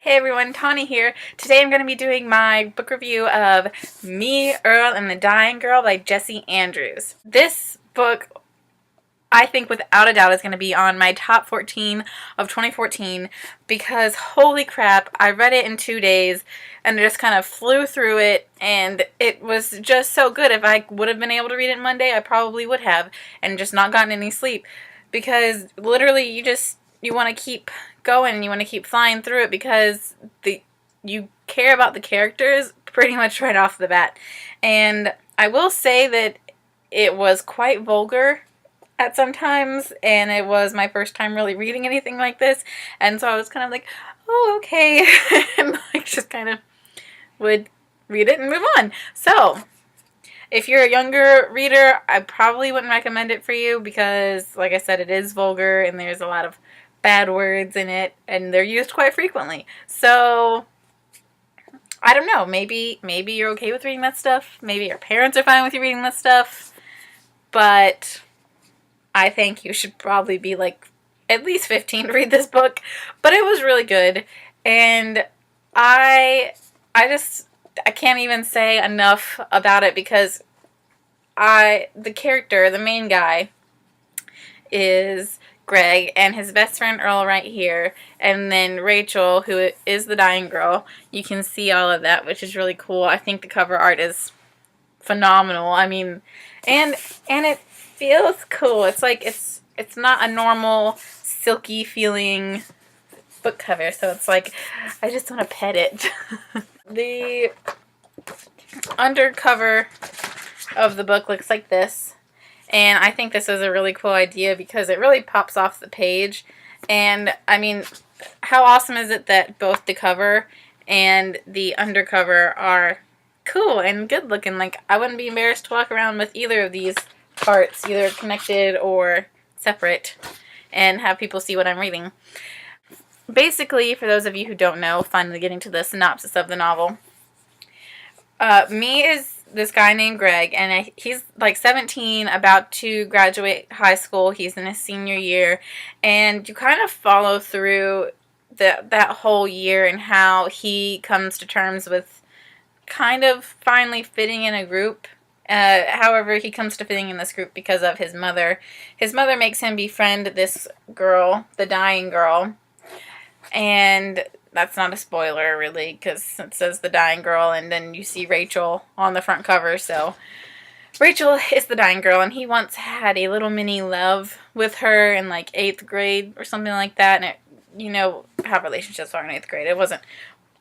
Hey everyone, Tawny here. Today I'm going to be doing my book review of Me, Earl, and the Dying Girl by Jessie Andrews. This book, I think without a doubt, is going to be on my top 14 of 2014 because holy crap, I read it in 2 days and just kind of flew through it, and it was just so good. If I would have been able to read it Monday, I probably would have and just not gotten any sleep because literally you want to keep going and you want to keep flying through it because you care about the characters pretty much right off the bat. And I will say that it was quite vulgar at some times, and it was my first time really reading anything like this, and so I was kind of like, oh, okay, and like just kind of would read it and move on. So if you're a younger reader, I probably wouldn't recommend it for you because, like I said, it is vulgar and there's a lot of bad words in it, and they're used quite frequently. So I don't know. Maybe you're okay with reading that stuff. Maybe your parents are fine with you reading that stuff. But I think you should probably be like at least 15 to read this book. But it was really good, and I can't even say enough about it because the character, the main guy, is Greg, and his best friend Earl right here, and then Rachel, who is the dying girl. You can see all of that, which is really cool. I think the cover art is phenomenal. I mean, and it feels cool. It's like it's not a normal silky feeling book cover, so it's like I just want to pet it. The undercover of the book looks like this. And I think this is a really cool idea because it really pops off the page. And, I mean, how awesome is it that both the cover and the undercover are cool and good looking? Like, I wouldn't be embarrassed to walk around with either of these parts, either connected or separate, and have people see what I'm reading. Basically, for those of you who don't know, finally getting to the synopsis of the novel, Me is this guy named Greg, and he's like 17, about to graduate high school. He's in his senior year, and you kind of follow through that whole year and how he comes to terms with kind of finally fitting in a group. However, he comes to fitting in this group because of his mother. His mother makes him befriend this girl, the dying girl, and that's not a spoiler, really, because it says the dying girl, and then you see Rachel on the front cover. So Rachel is the dying girl, and he once had a little mini love with her in like 8th grade or something like that. And you know how relationships are in 8th grade. It wasn't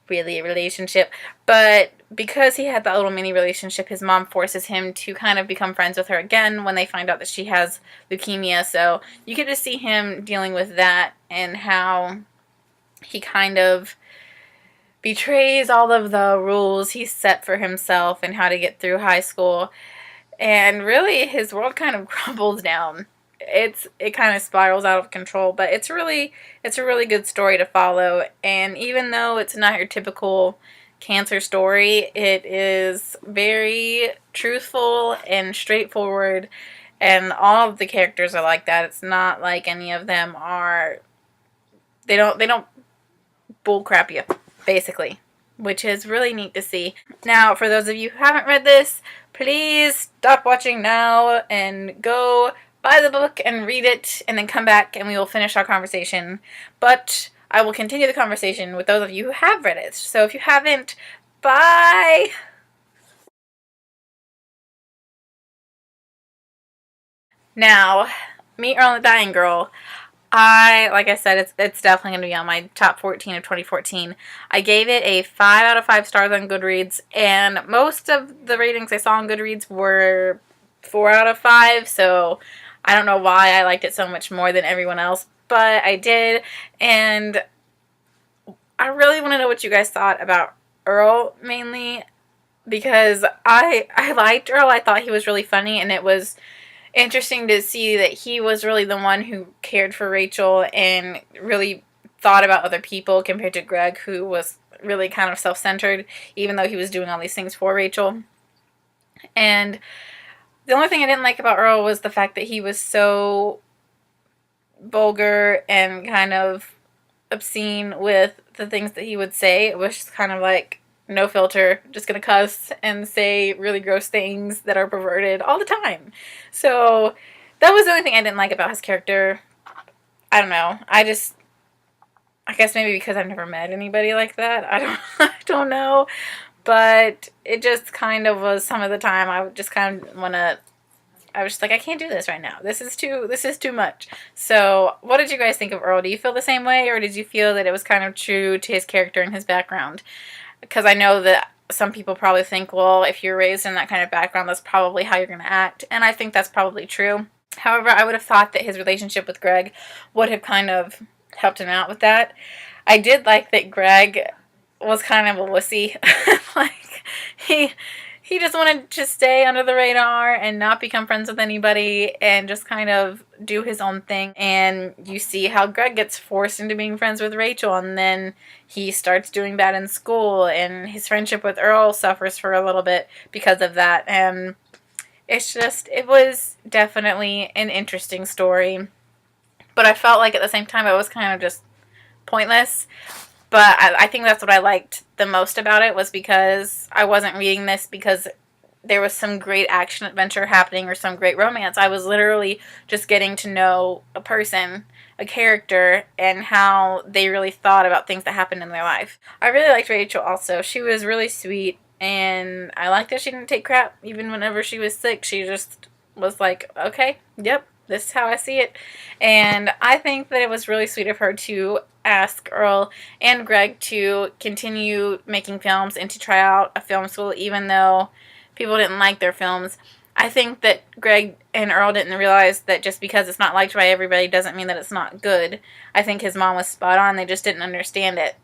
really a relationship, but because he had that little mini relationship, his mom forces him to kind of become friends with her again when they find out that she has leukemia. So you get to see him dealing with that and how he kind of betrays all of the rules he's set for himself and how to get through high school. And really, his world kind of crumbles down. It kind of spirals out of control, but it's a really good story to follow. And even though it's not your typical cancer story, it is very truthful and straightforward, and all of the characters are like that. It's not like any of them are, they don't bullcrap you, basically, which is really neat to see. Now, for those of you who haven't read this, please stop watching now and go buy the book and read it, and then come back and we will finish our conversation. But I will continue the conversation with those of you who have read it. So if you haven't, bye! Now, Me, Earl, and the Dying Girl. Like I said, it's definitely going to be on my top 14 of 2014. I gave it a 5 out of 5 stars on Goodreads, and most of the ratings I saw on Goodreads were 4 out of 5, so I don't know why I liked it so much more than everyone else, but I did. And I really want to know what you guys thought about Earl, mainly, because I liked Earl. I thought he was really funny, and it was interesting to see that he was really the one who cared for Rachel and really thought about other people compared to Greg, who was really kind of self-centered, even though he was doing all these things for Rachel. And the only thing I didn't like about Earl was the fact that he was so vulgar and kind of obscene with the things that he would say. It was just kind of like no filter, just gonna cuss and say really gross things that are perverted all the time. So that was the only thing I didn't like about his character. I don't know. I guess maybe because I've never met anybody like that. I don't know. But it just kind of was some of the time I would just kind of want to, I was just like, I can't do this right now. This is too much. So what did you guys think of Earl? Do you feel the same way, or did you feel that it was kind of true to his character and his background? Because I know that some people probably think, well, if you're raised in that kind of background, that's probably how you're going to act. And I think that's probably true. However, I would have thought that his relationship with Greg would have kind of helped him out with that. I did like that Greg was kind of a wussy. Like, he just wanted to stay under the radar and not become friends with anybody and just kind of do his own thing. And you see how Greg gets forced into being friends with Rachel, and then he starts doing bad in school, and his friendship with Earl suffers for a little bit because of that. And it was definitely an interesting story. But I felt like at the same time it was kind of just pointless. But I think that's what I liked the most about it, was because I wasn't reading this because there was some great action adventure happening or some great romance. I was literally just getting to know a person, a character, and how they really thought about things that happened in their life. I really liked Rachel also. She was really sweet, and I liked that she didn't take crap even whenever she was sick. She just was like, okay, yep, this is how I see it. And I think that it was really sweet of her to ask Earl and Greg to continue making films and to try out a film school even though people didn't like their films. I think that Greg and Earl didn't realize that just because it's not liked by everybody doesn't mean that it's not good. I think his mom was spot on. They just didn't understand it.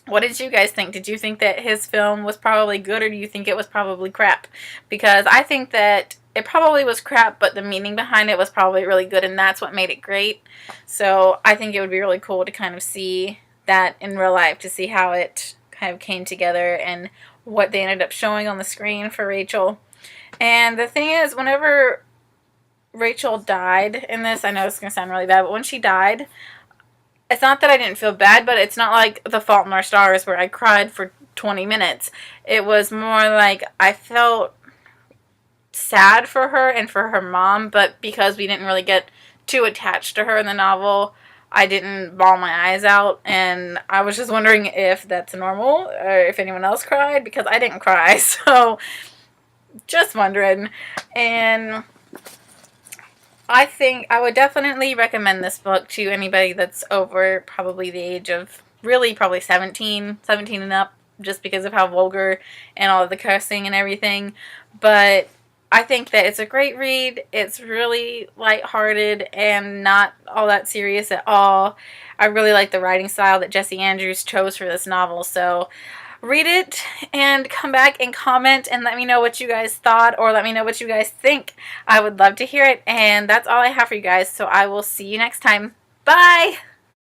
What did you guys think? Did you think that his film was probably good, or do you think it was probably crap? Because I think that it probably was crap, but the meaning behind it was probably really good, and that's what made it great. So I think it would be really cool to kind of see that in real life, to see how it kind of came together and what they ended up showing on the screen for Rachel. And the thing is, whenever Rachel died in this, I know it's going to sound really bad, but when she died, it's not that I didn't feel bad, but it's not like The Fault in Our Stars where I cried for 20 minutes. It was more like I felt sad for her and for her mom, but because we didn't really get too attached to her in the novel, I didn't bawl my eyes out, and I was just wondering if that's normal or if anyone else cried, because I didn't cry. So just wondering. And I think I would definitely recommend this book to anybody that's over probably the age of really probably 17 and up, just because of how vulgar and all of the cursing and everything. But I think that it's a great read. It's really lighthearted and not all that serious at all. I really like the writing style that Jessie Andrews chose for this novel. So read it and come back and comment and let me know what you guys thought, or let me know what you guys think. I would love to hear it. And that's all I have for you guys. So I will see you next time. Bye!